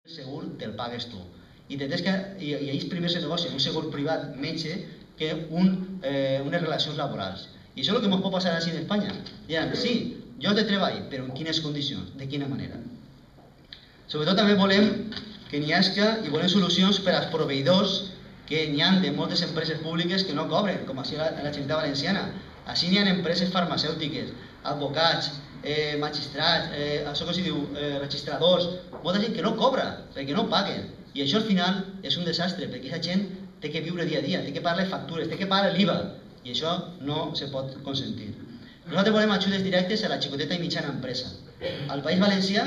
segur te'l pagues tu. I ells primer se negocien un segur privat metge que unes relacions laborals. I això és el que ens pot passar així en Espanya. Diran, sí, jo te treballo, però en quines condicions, de quina manera. Sobretot també volem que n'hi hagi i volem solucions per als proveïdors que n'hi ha de moltes empreses públiques que no cobren, com així a la Generalitat Valenciana. Així n'hi ha empreses farmacèutiques, advocats, magistrats, això que s'hi diu, registradors, molta gent que no cobra, perquè no paguen. I això al final és un desastre, perquè aquesta gent té que viure dia a dia, té que pagar les factures, té que pagar l'IVA, i això no se pot consentir. Nosaltres volem ajudes directes a la xicoteta i mitjana empresa. Al País Valencià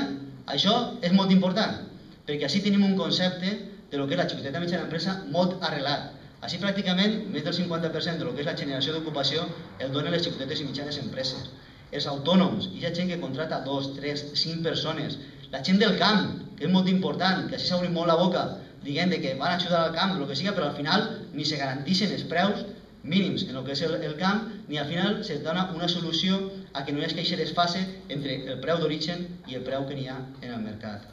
això és molt important, perquè així tenim un concepte de lo que és la xicoteta i mitjana empresa molt arrelat. Així pràcticament més del 50% de lo que és la generació d'ocupació el donen les xicotetes i mitjanes empreses. Els autònoms, hi ha gent que contrata 2, 3, 5 persones. La gent del camp, que és molt important, que així s'obri molt la boca dient que van ajudar al camp, el que sigui, però al final ni se garanteixen els preus mínims en el que és el camp, ni al final se dona una solució a que no hi hagi aquest desfase entre el preu d'origen i el preu que n'hi ha en el mercat.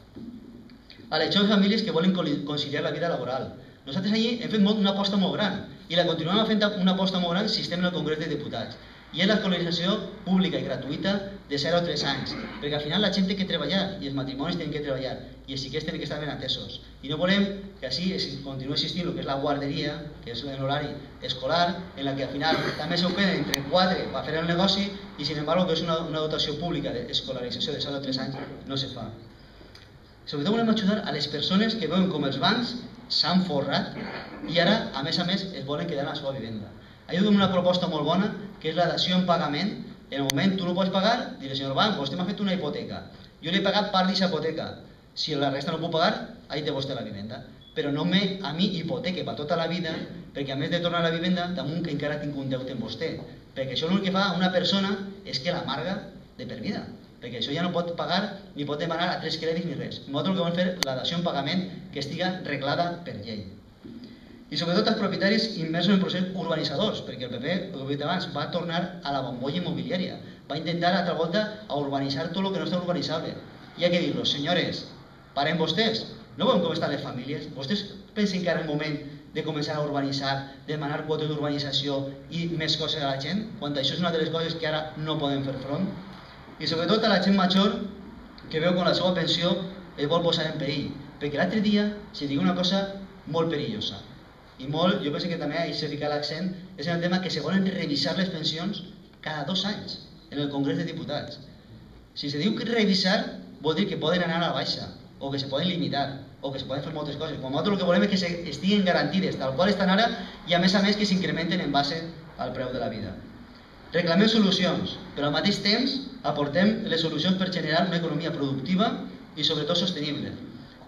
A les joves famílies que volen conciliar la vida laboral. Nosaltres allí hem fet una aposta molt gran i la continuem fent una aposta molt gran si estem en el Congrés de Diputats. I és l'escolarització pública i gratuïta de 0 a 3 anys, perquè al final la gent té que treballar i els matrimonis tenen que treballar i els xiquets tenen que estar ben atesos. I no volem que així continuï existint el que és la guarderia, que és l'horari escolar, en la que al final també s'ho queden entre 4 per fer el negoci i sin embargo que és una dotació pública d'escolarització de 0 a 3 anys no se fa. Sobretot volem ajudar a les persones que veuen com els bancs s'han forrat i ara, a més, es volen quedar en la seva vivenda. Ahir tenim una proposta molt bona, que és la dació en pagament. En el moment tu no pots pagar, diré, senyor banc, vostè m'ha fet una hipoteca. Jo li he pagat part d'aquesta hipoteca. Si la resta no puc pagar, ahí té vostè la vivenda. Però no a mi hipoteque per tota la vida, perquè a més de tornar a la vivenda, damunt que encara tinc un deute amb vostè. Perquè això l'únic que fa una persona és que l'amarga de per vida. Perquè això ja no pot pagar ni pot demanar a 3 crèdits ni res. Nosaltres el que volem fer la dació en pagament que estiga reglada per llei. I sobretot els propietaris immersos en processos urbanitzadors, perquè el PP, el que he dit abans, va tornar a la bombolla immobiliària. Va intentar altra volta a urbanitzar tot el que no està urbanitzable. I hi ha que dir-los, senyores, paren vostès, no veuen com estan les famílies? Vostès pensen que ara és el moment de començar a urbanitzar, demanar quotes d'urbanització i més coses a la gent, quan això és una de les coses que ara no podem fer front? I sobretot a la gent major que veu com la seva pensió es vol posar en perill, perquè l'altre dia se digui una cosa molt perillosa. I molt, jo penso que també ahir s'ha ficat l'accent, és en el tema que se volen revisar les pensions cada 2 anys en el Congrés de Diputats. Si se diu que revisar, vol dir que poden anar a la baixa, o que se poden limitar, o que se poden fer moltes coses. Com nosaltres el que volem és que estiguin garantides, tal qual estan ara, i a més que s'incrementen en base al preu de la vida. Reclamem solucions, però al mateix temps aportem les solucions per generar una economia productiva i sobretot sostenible.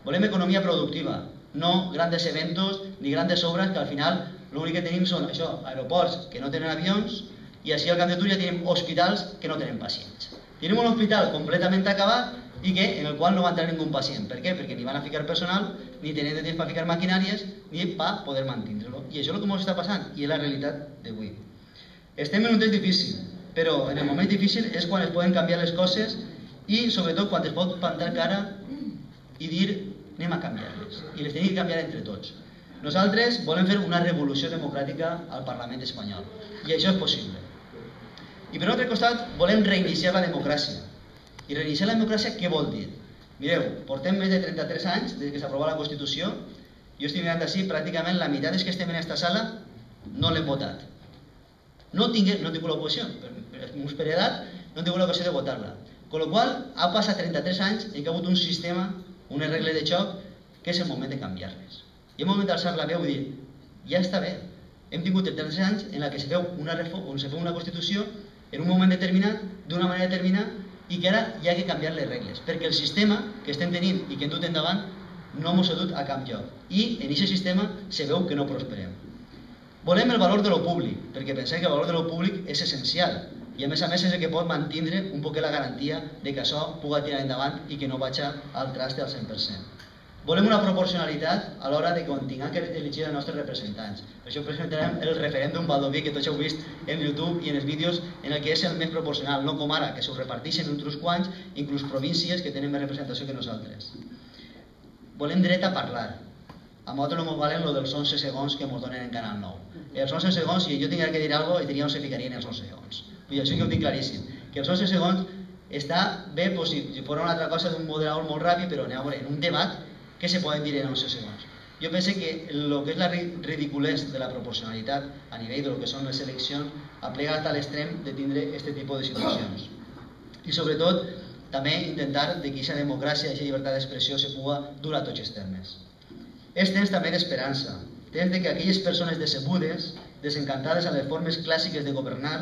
Volem economia productiva, no grandes eventos ni grandes obres que al final l'únic que tenim són això, aeroports que no tenen avions i així al Camp de Túria tenim hospitals que no tenen pacients. Tenim un hospital completament acabat i en el qual no va entrar ningú pacient. Per què? Perquè ni van a ficar personal, ni tenen de temps per ficar maquinàries, ni per poder mantenir-lo. I això és el que ens està passant i és la realitat d'avui. Estem en un temps difícil, però en el moment difícil és quan es poden canviar les coses i sobretot quan es pot plantar cara i dir anem a canviar-les, i les tenim que canviar entre tots. Nosaltres volem fer una revolució democràtica al Parlament espanyol, i això és possible. I per un altre costat volem reiniciar la democràcia. I reiniciar la democràcia què vol dir? Mireu, portem més de 33 anys des que s'aprova la Constitució, jo estic mirant així, pràcticament la meitat dels que estem en aquesta sala no l'hem votat. No tinc l'oposició, per edat no tinc l'ocasió de votar-la. Con lo qual, ha passat 33 anys en què ha hagut un sistema, unes regles de joc, que és el moment de canviar-les. I és el moment d'alçar la veu i dir, ja està bé, hem tingut 33 anys en què se feu una Constitució en un moment determinat, d'una manera determinada, i que ara hi ha que canviar les regles, perquè el sistema que estem tenint i que hem dut endavant no ens ha dut a cap lloc. I en aquest sistema se veu que no prosperem. Volem el valor de lo públic, perquè pensem que el valor de lo públic és essencial, i a més és el que pot mantenir un poc la garantia de que això pugui tirar endavant i que no vagi al traste al 100%. Volem una proporcionalitat a l'hora de quan tinguem que elegir els nostres representants. Per això presentarem el referèndum Baldoví, que tots heu vist en YouTube i en els vídeos, en el que és el més proporcional, no com ara, que s'ho reparteixen entre uns quants, inclús províncies que tenen més representació que nosaltres. volem dret a parlar. A nosaltres no ens valen lo dels 11 segons que ens donen en Canal 9. Els 11 segons, si jo tingués que dir alguna cosa, diria on se ficarien els 11 segons. I això que ho tinc claríssim. Que els 11 segons està bé, si fos una altra cosa d'un moderador molt ràpid, però anem a veure, en un debat, què se poden dir en 11 segons? Jo penso que el que és la ridiculez de la proporcionalitat a nivell del que són les eleccions aplega hasta l'extrem de tindre aquest tipus de situacions. I sobretot, també intentar que aquesta democràcia i aquesta llibertat d'expressió se pugui dur a tots els termes. És temps també d'esperança, temps de que aquelles persones decebudes, desencantades amb les formes clàssiques de governar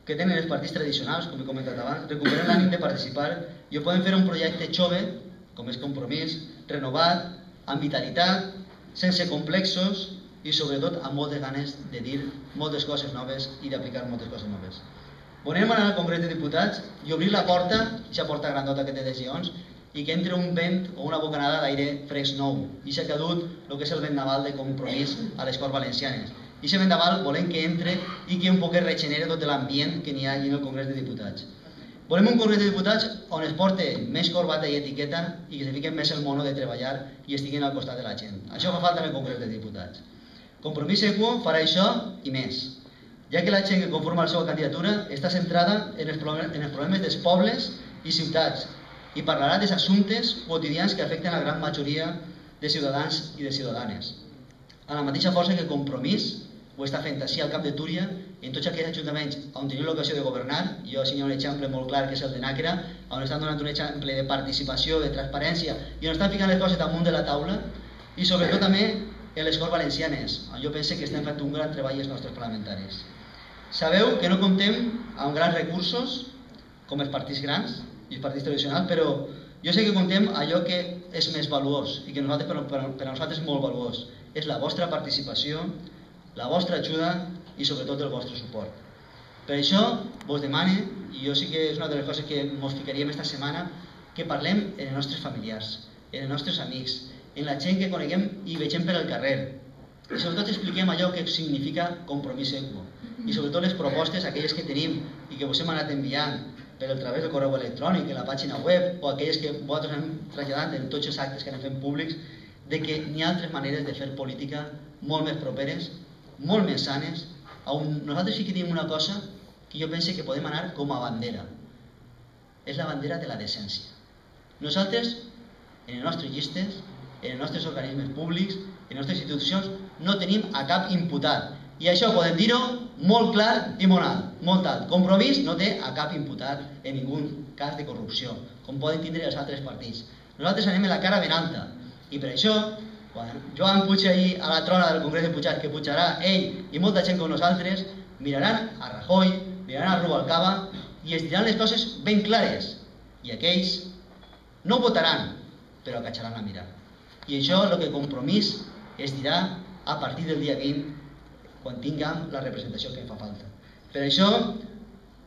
que tenen els partits tradicionals, com he comentat abans, recuperen l'ànim de participar i ho poden fer un projecte jove, com és Compromís, renovat, amb vitalitat, sense complexos i sobretot amb moltes ganes de dir moltes coses noves i d'aplicar moltes coses noves. Volem anar al Congrés de Diputats i obrir la porta, aquesta porta grandota que té de Gions, i que entre un vent o una bocanada d'aire fresc nou. I s'ha cadut el que és el vendaval de Compromís a les Corts Valencianes. I aquest vendaval volem que entre i que un poc regenere tot l'ambient que n'hi ha allà en el Congrés de Diputats. Volem un Congrés de Diputats on es porte més corbata i etiqueta i que se fiquen més el mono de treballar i estiguin al costat de la gent. Això fa falta en el Congrés de Diputats. Compromís Equo farà això i més, ja que la gent que conforma la seva candidatura està centrada en els problemes dels pobles i ciutats i parlarà dels assumptes quotidians que afecten la gran majoria de ciutadans i de ciutadanes. A la mateixa força que Compromís ho està fent així al Camp de Túria, en tots aquells ajuntaments on teniu l'ocasió de governar. Jo assenyalo un exemple molt clar que és el de Nàquera, on estan donant un exemple de participació, de transparència i on estan ficant les coses damunt de la taula, i sobretot també en les Corts Valencianes, on jo penso que estem fent un gran treball els nostres parlamentaris. Sabeu que no comptem amb grans recursos com els partits grans i els partits tradicionals, però jo sé que comptem allò que és més valuós i que per a nosaltres és molt valuós. És la vostra participació, la vostra ajuda i sobretot el vostre suport. Per això vos demane, i jo sí que és una de les coses que ens ficaríem esta setmana, que parlem en els nostres familiars, en els nostres amics, en la gent que coneguem i vegem per el carrer. I sobretot expliquem allò que significa Compromís Equo. I sobretot les propostes, aquelles que tenim i que vos hem anat enviant per a través del correu electrònic, en la pàgina web, o aquelles que vosaltres hem traslladat en tots els actes que anem fent públics, de que n'hi ha altres maneres de fer política molt més properes, molt més sanes, on nosaltres sí que tenim una cosa que jo penso que podem anar com a bandera. És la bandera de la decència. Nosaltres, en les nostres llistes, en els nostres organismes públics, en les nostres institucions, no tenim a cap imputat. I això podem dir-ho molt clar i molt alt. Compromís no té a cap imputat en ningú cas de corrupció, com poden tindre els altres partits. Nosaltres anem a la cara ben alta. I per això, quan Joan puja ahir a la trona del Congrés de Diputats, que pujarà ell i molta gent com nosaltres, miraran a Rajoy, miraran a Rubalcaba i es diran les coses ben clares. I aquells no votaran, però acatxaran la mira. I això és el que Compromís es dirà a partir del dia 20, quan tinguem la representació que fa falta. Per això,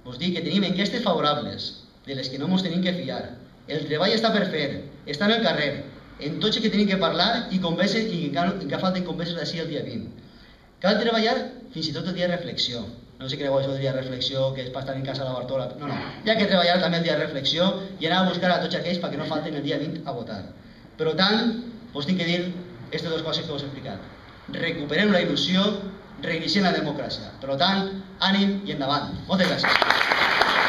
us dic que tenim enquestes favorables, de les que no ens tenim que fiar. El treball està per fer, està en el carrer, en tots que tenim que parlar i que falten convèncer d'ací el dia 20. Cal treballar fins i tot el dia de reflexió. No sé si creu això del dia de reflexió, que és per estar en casa a la Bartola. No, no. Hi ha que treballar també el dia de reflexió i anar a buscar a tots aquells perquè no falten el dia 20 a votar. Per tant, us tinc que dir aquestes dues coses que us he explicat. Recuperem la il·lusió, reiniciem la democràcia. Per tant, ànim i endavant. Moltes gràcies.